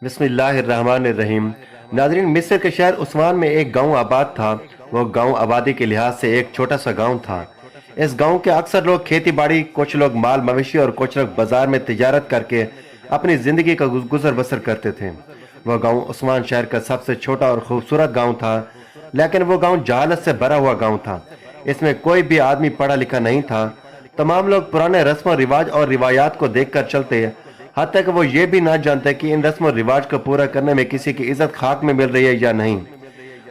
بسم اللہ الرحمن الرحیم۔ ناظرین، مصر کے شہر عثمان میں ایک گاؤں آباد تھا۔ وہ گاؤں آبادی کے لحاظ سے ایک چھوٹا سا گاؤں تھا۔ اس گاؤں کے اکثر لوگ کھیتی باڑی، کچھ لوگ مال مویشی اور کچھ لوگ بازار میں تجارت کر کے اپنی زندگی کا گزر بسر کرتے تھے۔ وہ گاؤں عثمان شہر کا سب سے چھوٹا اور خوبصورت گاؤں تھا، لیکن وہ گاؤں جہالت سے بھرا ہوا گاؤں تھا۔ اس میں کوئی بھی آدمی پڑھا لکھا نہیں تھا۔ تمام لوگ پرانے رسم و رواج اور روایات کو دیکھ کر چلتے، حتیٰ کہ وہ یہ بھی نہ جانتے کہ ان رسم و رواج کو پورا کرنے میں کسی کی عزت خاک میں مل رہی ہے یا نہیں۔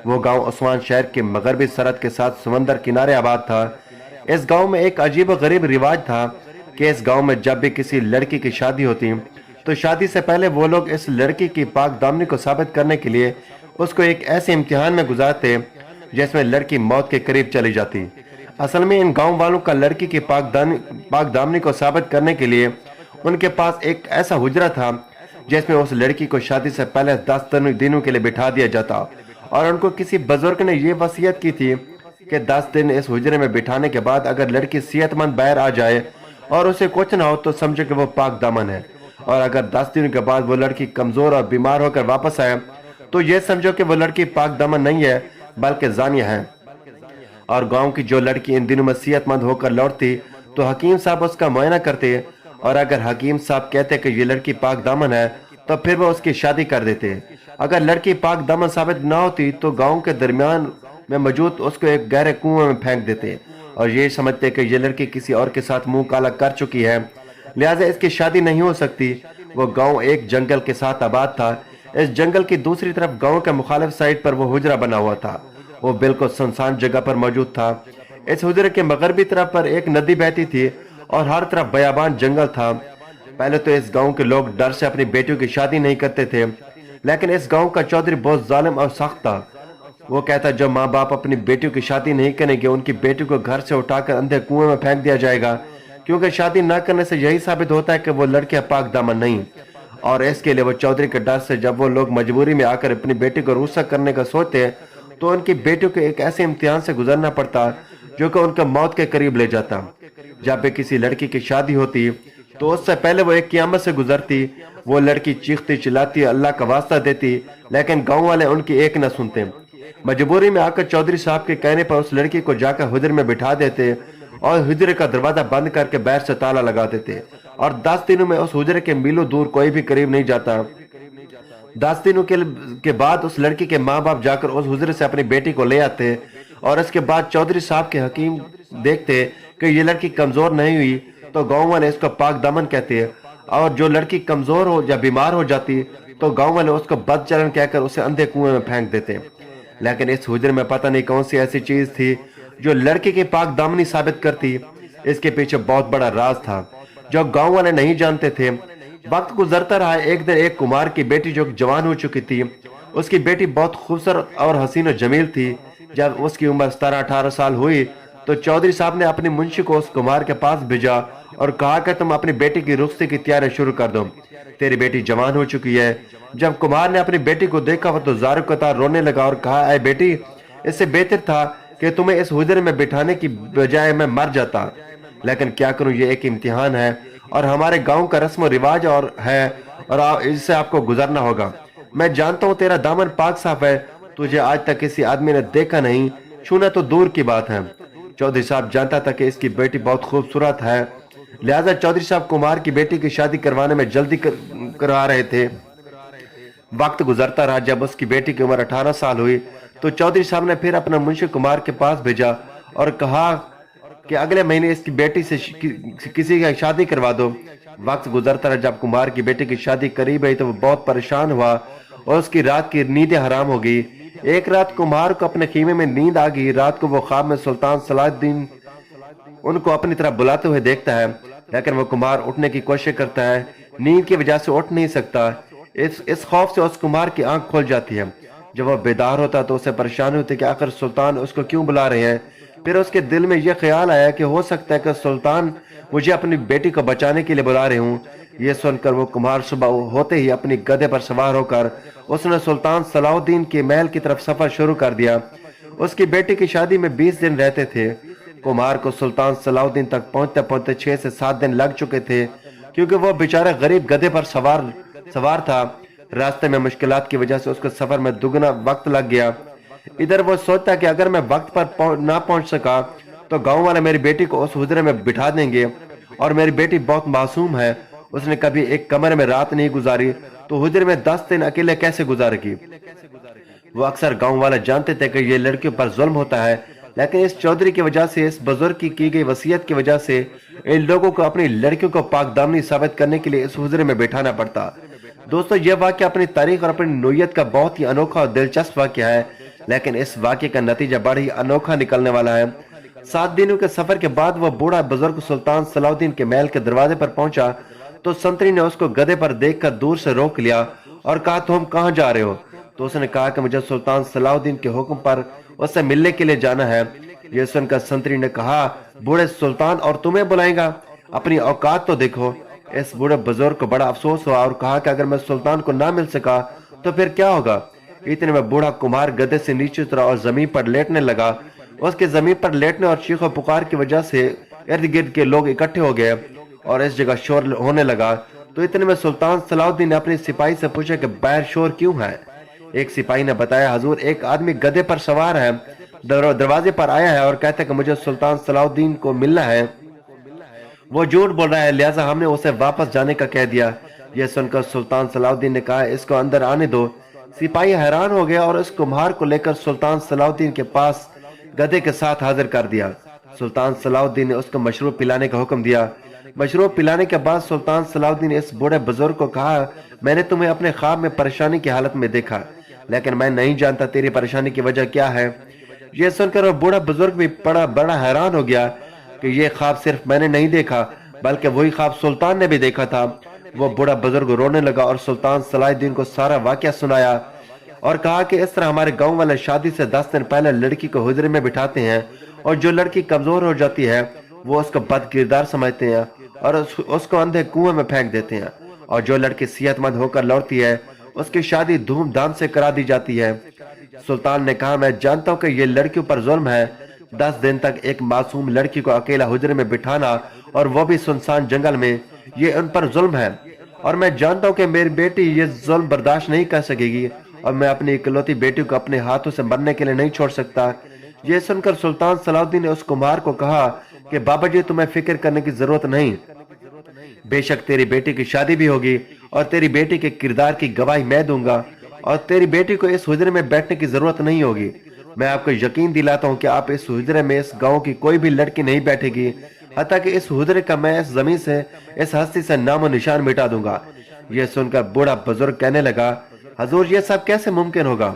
وہ گاؤں عثمان شہر کے مغربی سرحد کے ساتھ سمندر کنارے آباد تھا۔ اس گاؤں میں ایک عجیب و غریب رواج تھا کہ اس گاؤں میں جب بھی کسی لڑکی کی شادی ہوتی تو شادی سے پہلے وہ لوگ اس لڑکی کی پاک دامنی کو ثابت کرنے کے لیے اس کو ایک ایسے امتحان میں گزارتے جس میں لڑکی موت کے قریب چلی جاتی۔ اصل میں ان گاؤں والوں کا لڑکی کی پاک دامنی کو ثابت کرنے کے لیے ان کے پاس ایک ایسا حجرہ تھا جس میں اس لڑکی کو شادی سے پہلے 10 دنوں کے لیے بٹھا دیا جاتا، اور ان کو کسی بزرگ نے یہ وصیت کی تھی کہ 10 دن اس حجرے میں بٹھانے کے بعد اگر لڑکی صحت مند باہر آ جائے اور اسے کچھ نہ ہو تو سمجھو کہ وہ پاک دامن ہے، اور اگر 10 دنوں کے بعد وہ لڑکی کمزور اور بیمار ہو کر واپس آئے تو یہ سمجھو کہ وہ لڑکی پاک دامن نہیں ہے بلکہ زانیہ ہے۔ اور گاؤں کی جو لڑکی ان دنوں میں صحت مند ہو کر لوٹتی تو حکیم صاحب اس کا معائنہ کرتے، اور اگر حکیم صاحب کہتے کہ یہ لڑکی پاک دامن ہے تو پھر وہ اس کی شادی کر دیتے۔ اگر لڑکی پاک دامن ثابت نہ ہوتی تو گاؤں کے درمیان میں موجود اس کو ایک گہرے کنویں میں پھینک دیتے، اور یہ سمجھتے کہ یہ لڑکی کسی اور کے ساتھ منہ کالا کر چکی ہے، لہٰذا اس کی شادی نہیں ہو سکتی۔ وہ گاؤں ایک جنگل کے ساتھ آباد تھا۔ اس جنگل کی دوسری طرف گاؤں کے مخالف سائٹ پر وہ حجرہ بنا ہوا تھا۔ وہ بالکل سنسان جگہ پر موجود تھا۔ اس حجرے کے مغربی طرف پر ایک ندی بہتی تھی اور ہر طرف بیابان جنگل تھا۔ پہلے تو اس گاؤں کے لوگ ڈر سے اپنی بیٹیوں کی شادی نہیں کرتے تھے، لیکن اس گاؤں کا چودھری بہت ظالم اور سخت تھا۔ وہ کہتا جو ماں باپ اپنی بیٹیوں کی شادی نہیں کریں گے ان کی بیٹیوں کو گھر سے اٹھا کر اندھے کنویں میں پھینک دیا جائے گا، کیونکہ شادی نہ کرنے سے یہی ثابت ہوتا ہے کہ وہ لڑکیاں پاک دامن نہیں۔ اور اس کے لیے وہ چودھری کے ڈر سے جب وہ لوگ مجبوری میں آ کر اپنی بیٹی کو رخصت کرنے کا سوچتے تو ان کی بیٹیوں کو ایک ایسے امتحان سے گزرنا پڑتا جو کہ ان کو موت کے قریب لے جاتا۔ جب بھی کسی لڑکی کی شادی ہوتی تو اس سے پہلے وہ ایک قیامت سے گزرتی۔ وہ لڑکی چیختی چلاتی اللہ کا واسطہ دیتی، لیکن گاؤں والے ان کی ایک نہ سنتے۔ مجبوری میں آ کر چودھری صاحب کے کہنے پر اس لڑکی کو جا کر حجرے میں بٹھا دیتے اور حجرے کا دروازہ بند کر کے باہر سے تالا لگا دیتے، اور 10 دنوں میں اس حجرے کے میلوں دور کوئی بھی قریب نہیں جاتا۔ 10 دنوں کے بعد اس لڑکی کے ماں باپ جا کر اس حجرے سے اپنی بیٹی کو لے آتے، اور اس کے بعد چودھری صاحب کے حکیم دیکھتے کہ یہ لڑکی کمزور نہیں ہوئی تو گاؤں والے اس کو پاک دامن کہتے، اور جو لڑکی کمزور ہو یا بیمار ہو جاتی تو گاؤں والے اس کو بد چلن کہہ کر اسے اندھے کنویں میں پھینک دیتے۔ لیکن اس حجرے میں پتہ نہیں کون سی ایسی چیز تھی جو لڑکی کی پاک دامنی ثابت کرتی۔ اس کے پیچھے بہت بڑا راز تھا جو گاؤں والے نہیں جانتے تھے۔ وقت گزرتا رہا۔ ایک دن ایک کمار کی بیٹی جو جوان ہو چکی تھی، اس کی بیٹی بہت خوبصورت اور حسین و جمیل تھی۔ جب اس کی عمر 17-18 سال ہوئی تو چودھری صاحب نے اپنی منشی کو اس کمار کے پاس بھیجا اور کہا کہ تم اپنی بیٹی کی رخصتی کی تیاری شروع کر دو، تیری بیٹی جوان ہو چکی ہے۔ جب کمار نے اپنی بیٹی کو دیکھا وہ تو زار قطار رونے لگا اور کہا اے بیٹی، اس سے بہتر تھا کہ تمہیں اس حجرے میں بٹھانے کی بجائے میں مر جاتا، لیکن کیا کروں، یہ ایک امتحان ہے اور ہمارے گاؤں کا رسم و رواج اور اس سے آپ کو گزرنا ہوگا۔ میں جانتا ہوں تیرا دامن پاک صاف ہے، تجھے آج تک کسی آدمی نے دیکھا نہیں، چھونا تو دور کی بات ہے۔ چودھری صاحب جانتا تھا کہ اس کی بیٹی بہت خوبصورت ہے، لہذا چودھری صاحب کمار کی بیٹی کی شادی کروانے میں جلدی کروا رہے تھے۔ وقت گزرتا رہا۔ جب اس کی بیٹی کی عمر 18 سال ہوئی تو چودھری صاحب نے پھر اپنا منشی کمار کے پاس بھیجا اور کہا کہ اگلے مہینے اس کی بیٹی سے کسی کی شادی کروا دو۔ وقت گزرتا رہا۔ جب کمار کی بیٹی کی شادی قریب آئی تو وہ بہت پریشان ہوا اور اس کی رات کی نیندیں حرام ہو گئی۔ ایک رات کمار کو اپنے خیمے میں نیند آ گئی۔ رات کو وہ خواب میں سلطان صلاح الدین ان کو اپنی طرف بلاتے ہوئے دیکھتا ہے، لیکن وہ کمار اٹھنے کی کوشش کرتا ہے، نیند کی وجہ سے اٹھ نہیں سکتا۔ اس خوف سے اس کمار کی آنکھ کھل جاتی ہے۔ جب وہ بیدار ہوتا تو اسے پریشانی ہوتی کہ آخر سلطان اس کو کیوں بلا رہے ہیں۔ پھر اس کے دل میں یہ خیال آیا کہ ہو سکتا ہے کہ سلطان مجھے اپنی بیٹی کو بچانے کے لیے بلا رہے ہوں۔ یہ سن کر وہ کمار صبح ہوتے ہی اپنی گدھے پر سوار ہو کر اس نے سلطان صلاح الدین کے محل کی طرف سفر شروع کر دیا۔ اس کی بیٹی کی شادی میں 20 دن رہتے تھے۔ کمار کو سلطان صلاح الدین تک پہنچتے پہنچتے 6 سے 7 دن لگ چکے تھے، کیونکہ وہ بیچارہ غریب گدھے پر سوار تھا۔ راستے میں مشکلات کی وجہ سے اس کو سفر میں دگنا وقت لگ گیا۔ ادھر وہ سوچتا کہ اگر میں وقت پر نہ پہنچ سکا تو گاؤں والے میری بیٹی کو اس حجرے میں بٹھا دیں گے، اور میری بیٹی بہت معصوم ہے، اس نے کبھی ایک کمرے میں رات نہیں گزاری، تو حجرے میں 10 دن اکیلے کیسے گزارے گی؟ وہ اکثر گاؤں والے جانتے تھے کہ یہ لڑکیوں پر ظلم ہوتا ہے، لیکن اس چودھری کی وجہ سے، اس بزرگ کی گئی وصیت کی وجہ سے ان لوگوں کو اپنی لڑکیوں کو پاک دامنی ثابت کرنے کے لیے اس حجرے میں بٹھانا پڑتا۔ دوستو، یہ واقعہ اپنی تاریخ اور اپنی نوعیت کا بہت ہی انوکھا اور دلچسپ واقعہ ہے، لیکن اس واقعے کا نتیجہ بڑا ہی انوکھا نکلنے والا ہے۔ 7 دنوں کے سفر کے بعد وہ بوڑھا بزرگ سلطان صلاح الدین کے محل کے دروازے پر پہنچا تو سنتری نے اس کو گدھے پر دیکھ کر دور سے روک لیا اور کہا، تم کہاں جا رہے ہو؟ تو اس نے کہا کہ مجھے سلطان صلاح الدین کے حکم پر اس سے ملنے کے لیے جانا ہے۔ یہ سن کر سنتری نے کہا، بوڑھے سلطان اور تمہیں بلائیں گا؟ اپنی اوقات تو دیکھو۔ اس بوڑھے بزرگ کو بڑا افسوس ہوا اور کہا کہ اگر میں سلطان کو نہ مل سکا تو پھر کیا ہوگا؟ اتنے میں بوڑھا کمار گدھے سے نیچے اترا اور زمین پر لیٹنے لگا۔ اس کے زمین پر لیٹنے اور چیخ و پکار کی وجہ سے ارد گرد کے لوگ اکٹھے ہو گئے اور اس جگہ شور ہونے لگا۔ تو اتنے میں سلطان صلاح الدین نے اپنے سپاہی سے پوچھا کہ باہر شور کیوں ہے؟ ایک سپاہی نے بتایا، حضور ایک آدمی گدھے پر سوار ہے، دروازے پر آیا ہے اور کہتا ہے کہ مجھے سلطان صلاح الدین کو ملنا ہے۔ وہ جھوٹ بول رہا ہے، لہٰذا ہم نے اسے واپس جانے کا کہہ دیا۔ یہ سن کر سلطان صلاح الدین نے کہا، اس کو اندر آنے دو۔ سپاہی حیران ہو گیا اور اس کمہار کو لے کر سلطان صلاح الدین کے پاس گدھے کے ساتھ حاضر کر دیا۔ سلطان صلاح الدین نے اس کو مشروب پلانے کا حکم دیا۔ مشروب پلانے کے بعد سلطان صلاح الدین نے اس بوڑھے بزرگ کو کہا، میں نے تمہیں اپنے خواب میں پریشانی کی حالت میں دیکھا، لیکن میں نہیں جانتا تیری پریشانی کی وجہ کیا ہے۔ یہ سن کر وہ بوڑھا بزرگ بھی بڑا حیران ہو گیا کہ یہ خواب صرف میں نے نہیں دیکھا بلکہ وہی خواب سلطان نے بھی دیکھا تھا۔ وہ بوڑھا بزرگ رونے لگا اور سلطان صلاح الدین کو سارا واقعہ سنایا اور کہا کہ اس طرح ہمارے گاؤں والے شادی سے 10 دن پہلے لڑکی کو حجرے میں بٹھاتے ہیں، اور جو لڑکی کمزور ہو جاتی ہے وہ اس کو بد کردار سمجھتے ہیں اور اس کو اندھے کنویں میں پھینک دیتے ہیں، اور جو لڑکی صحت مند ہو کر لوٹتی ہے اس کی شادی دھوم دھام سے کرا دی جاتی ہے۔ سلطان نے کہا، میں جانتا ہوں کہ یہ لڑکیوں پر ظلم ہے، 10 دن تک ایک معصوم لڑکی کو اکیلا حجرے میں بٹھانا اور وہ بھی سنسان جنگل میں، یہ ان پر ظلم ہے، اور میں جانتا ہوں کہ میری بیٹی یہ ظلم برداشت نہیں کر سکے گی، اور میں اپنی اکلوتی بیٹی کو اپنے ہاتھوں سے مرنے کے لیے نہیں چھوڑ سکتا۔ یہ سن کر سلطان صلاح الدین نے اس کمہار کو کہا کہ بابا جی، تمہیں فکر کرنے کی ضرورت نہیں، بے شک تیری بیٹی کی شادی بھی ہوگی اور تیری بیٹی کے کردار کی گواہی میں دوں گا، اور تیری بیٹی کو اس حجرے میں بیٹھنے کی ضرورت نہیں ہوگی۔ میں آپ کو یقین دلاتا ہوں کہ آپ اس حجرے میں اس گاؤں کی کوئی بھی لڑکی نہیں بیٹھے گی، حتیٰ کہ اس حجرے کا میں اس زمین سے، اس ہستی سے نام و نشان مٹا دوں گا۔ یہ سن کر بوڑھا بزرگ کہنے لگا، حضور یہ سب کیسے ممکن ہوگا؟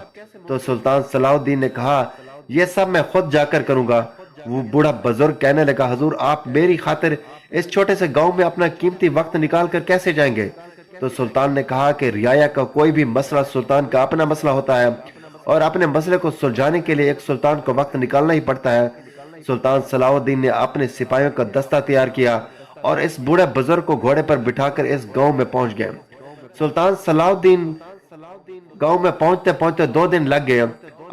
تو سلطان صلاح الدین نے کہا، یہ سب میں خود جا کر کروں گا۔ وہ بوڑھا بزرگ کہنے لگا، حضور آپ میری خاطر اس چھوٹے سے گاؤں میں اپنا قیمتی وقت نکال کر کیسے جائیں گے؟ تو سلطان نے کہا کہ رعایا کا کوئی بھی مسئلہ سلطان کا اپنا مسئلہ ہوتا ہے، اور اپنے مسئلے کو سلجھانے کے لیے ایک سلطان کو وقت نکالنا ہی پڑتا ہے۔ سلطان صلاح الدین نے اپنے سپاہیوں کا دستہ تیار کیا اور اس بوڑھے بزرگ کو گھوڑے پر بٹھا کر اس گاؤں میں پہنچ گئے۔ سلطان صلاح الدین گاؤں میں پہنچتے پہنچتے 2 دن لگ گئے۔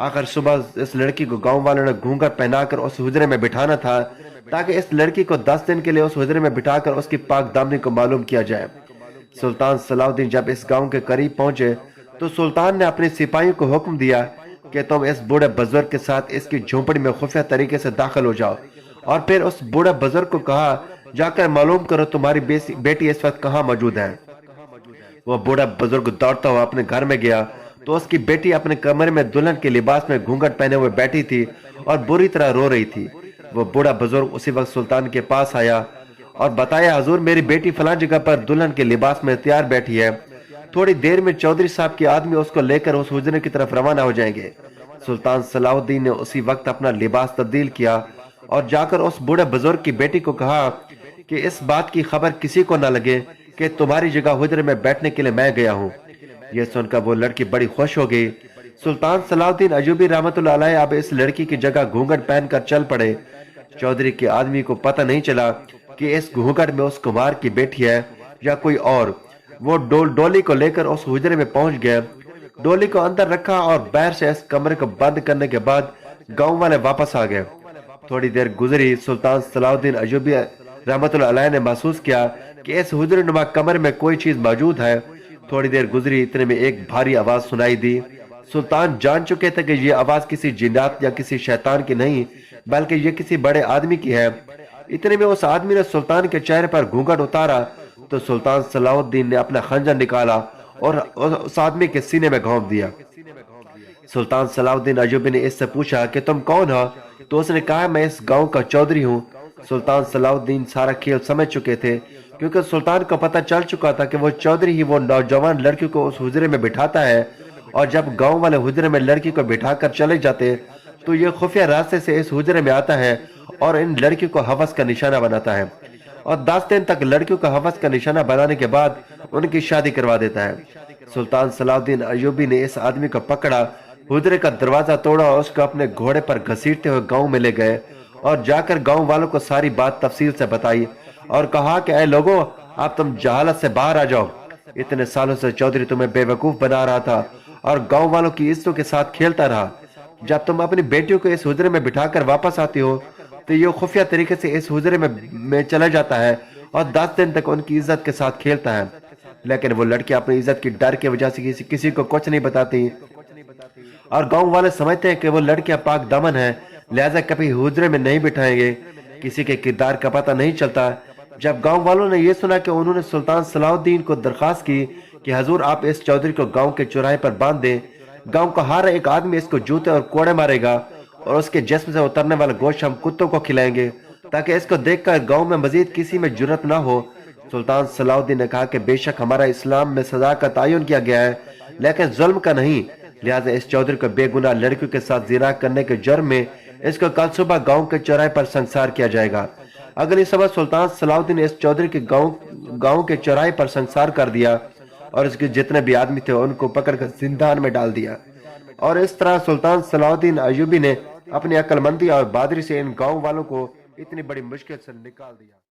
آخر صبح اس لڑکی کو گاؤں والوں نے گھونگھٹ پہنا کر اس حجرے میں بٹھانا تھا تاکہ اس لڑکی کو 10 دن کے لیے اس حجرے میں بٹھا کر اس کی پاک دامنی کو معلوم کیا جائے۔ سلطان صلاح الدین جب اس گاؤں کے قریب پہنچے تو سلطان نے اپنے سپاہیوں کو حکم دیا کہ تم اس بوڑھے بزرگ کے ساتھ اس کی جھونپڑی میں خفیہ طریقے سے داخل ہو جاؤ، اور پھر اس بوڑھے بزرگ کو کہا، جا کر معلوم کرو تمہاری بیٹی اس وقت کہاں موجود ہے۔ وہ بوڑھا بزرگ دوڑتا ہوا اپنے گھر میں گیا تو اس کی بیٹی اپنے کمرے میں دلہن کے لباس میں گھونگھٹ پہنے ہوئے بیٹھی تھی اور بری طرح رو رہی تھی۔ وہ بوڑھا بزرگ اسی وقت سلطان کے پاس آیا اور بتایا، حضور میری بیٹی فلاں جگہ پر دلہن کے لباس میں تیار بیٹھی ہے، تھوڑی دیر میں چودھری صاحب کے آدمی اس کو لے کر اس حجرے کی طرف روانہ ہو جائیں گے۔ سلطان صلاح الدین نے اسی وقت اپنا لباس تبدیل کیا اور جا کر اس بوڑھے بزرگ کی بیٹی کو کہا کہ اس بات کی خبر کسی کو نہ لگے کہ تمہاری جگہ حجرے میں بیٹھنے کے لیے میں گیا ہوں۔ یہ سن کر وہ لڑکی بڑی خوش ہو گئی۔ سلطان صلاح الدین ایوبی رحمۃ اللہ علیہ اب اس لڑکی کی جگہ گھونگھٹ پہن کر چل پڑے۔ چودھری کے آدمی کو پتہ نہیں چلا کہ اس گھونگھٹ میں اس کمار کی بیٹی ہے یا کوئی اور۔ وہ ڈولی کو لے کر اس حجرے میں پہنچ گئے، ڈولی کو اندر رکھا اور باہر سے اس کمرے کو بند کرنے کے بعد گاؤں والے واپس آ گئے۔ تھوڑی دیر گزری، سلطان صلاح الدین ایوبی رحمۃ اللہ علیہ نے محسوس کیا کہ اس حجرے نما کمرے میں کوئی چیز موجود ہے۔ تھوڑی دیر گزری، اتنے میں ایک بھاری آواز سنائی دی۔ سلطان جان چکے تھے کہ یہ آواز کسی جنات یا کسی شیطان کی نہیں، بلکہ یہ کسی بڑے آدمی کی ہے۔ اتنے میں اس آدمی نے سلطان کے چہرے پر گھونگھٹ اتارا تو سلطان صلاح الدین نے اپنا خنجر نکالا اور اس آدمی کے سینے میں گھونپ دیا۔ سلطان صلاح الدین ایوبی نے اس سے پوچھا کہ تم کون ہو؟ تو اس نے کہا میں اس گاؤں کا چودھری ہوں۔ سلطان صلاح الدین سارا کھیل سمجھ چکے تھے، کیونکہ سلطان کو پتہ چل چکا تھا کہ وہ چودھری ہی وہ نوجوان لڑکی کو اس حجرے میں بٹھاتا ہے، اور جب گاؤں والے حجرے میں لڑکی کو بٹھا کر چلے جاتے تو یہ خفیہ راستے سے اس حجرے میں آتا ہے اور ان لڑکی کو ہوس کا نشانہ بناتا ہے، اور 10 دن تک لڑکیوں کا ہوس کا نشانہ بنانے کے بعد ان کی شادی کروا دیتا ہے۔ سلطان صلاح الدین ایوبی نے اس آدمی کو پکڑا، حجرے کا دروازہ توڑا اور اس کو اپنے گھوڑے پر گھسیٹتے ہوئے گاؤں میں لے گئے، اور جا کر گاؤں والوں کو ساری بات تفصیل سے بتائی اور کہا کہ اے لوگوں، اب تم جہالت سے باہر آ جاؤ۔ اتنے سالوں سے چودھری تمہیں بے وقوف بنا رہا تھا اور گاؤں والوں کی عزتوں کے ساتھ کھیلتا رہا۔ جب تم اپنی بیٹیوں کو اس حجرے میں بٹھا کر واپس آتی ہو تو یہ خفیہ طریقے سے اس حجرے میں چلا جاتا ہے اور 10 دن تک ان کی عزت کے ساتھ کھیلتا ہے، لیکن وہ لڑکی اپنی عزت کی ڈر کی وجہ سے کسی کو کچھ نہیں بتاتی، اور گاؤں والے سمجھتے ہیں کہ وہ لڑکیاں پاک دامن ہیں، لہٰذا کبھی حجرے میں نہیں بٹھائیں گے، کسی کے کردار کا پتہ نہیں چلتا۔ جب گاؤں والوں نے یہ سنا کہ انہوں نے سلطان صلاح الدین کو درخواست کی کہ حضور آپ اس چودھری کو گاؤں کے چوراہے پر باندھ دیں، گاؤں کا ہر ایک آدمی اس کو جوتے اور کوڑے مارے گا اور اس کے جسم سے اترنے والا گوشت ہم کتوں کو کھلائیں گے تاکہ اس کو دیکھ کر گاؤں میں مزید کسی میں جرت نہ ہو۔ سلطان صلاح الدین نے کہا کہ بے شک ہمارا اسلام میں سزا کا تعین کیا گیا ہے، لیکن ظلم کا نہیں، لہٰذا اس چودھری کو بے گناہ لڑکیوں کے ساتھ زنا کرنے کے جرم میں اس کو کل صبح گاؤں کے چوراہے پر سنسار کیا جائے گا۔ اگلی صبح سلطان صلاح الدین نے اس چودھری کے گاؤں کے چوراہے پر سنسار کر دیا اور اس کے جتنے بھی آدمی تھے ان کو پکڑ کر زندان میں ڈال دیا، اور اس طرح سلطان صلاح الدین ایوبی نے اپنی عقل مندی اور بہادری سے ان گاؤں والوں کو اتنی بڑی مشکل سے نکال دیا۔